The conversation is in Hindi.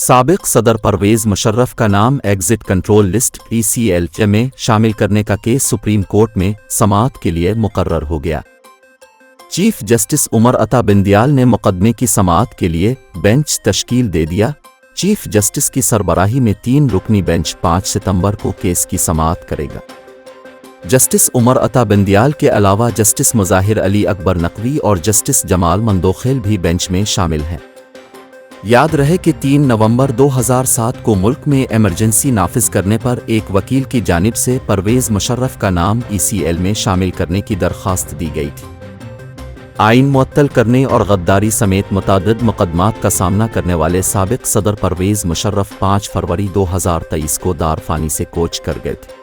साबिक सदर परवेज़ मुशर्रफ का नाम एग्जिट कंट्रोल लिस्ट ECL में शामिल करने का केस सुप्रीम कोर्ट में समाअत के लिए मुकर्रर हो गया। चीफ जस्टिस उमर अता बिंदियाल ने मुकदमे की समाअत के लिए बेंच तश्कील दे दिया। चीफ जस्टिस की सरबराही में 3 रुकनी बेंच 5 सितंबर को केस की समाअत करेगा। जस्टिस उमर अता बिंदियाल के अलावा जस्टिस मुज़ाहिर अली अकबर नकवी और जस्टिस जमाल मंदोखेल भी बेंच में शामिल हैं। याद रहे कि 3 नवंबर 2007 को मुल्क में इमरजेंसी नाफिज करने पर एक वकील की जानिब से परवेज़ मुशर्रफ का नाम ECL में शामिल करने की दरख्वास्त दी गई थी। आइन मुअत्तल करने और गद्दारी समेत मुतादिद मुकदमात का सामना करने वाले साबिक सदर परवेज़ मुशर्रफ 5 फरवरी 2023 को दारफानी से कोच कर गए थे।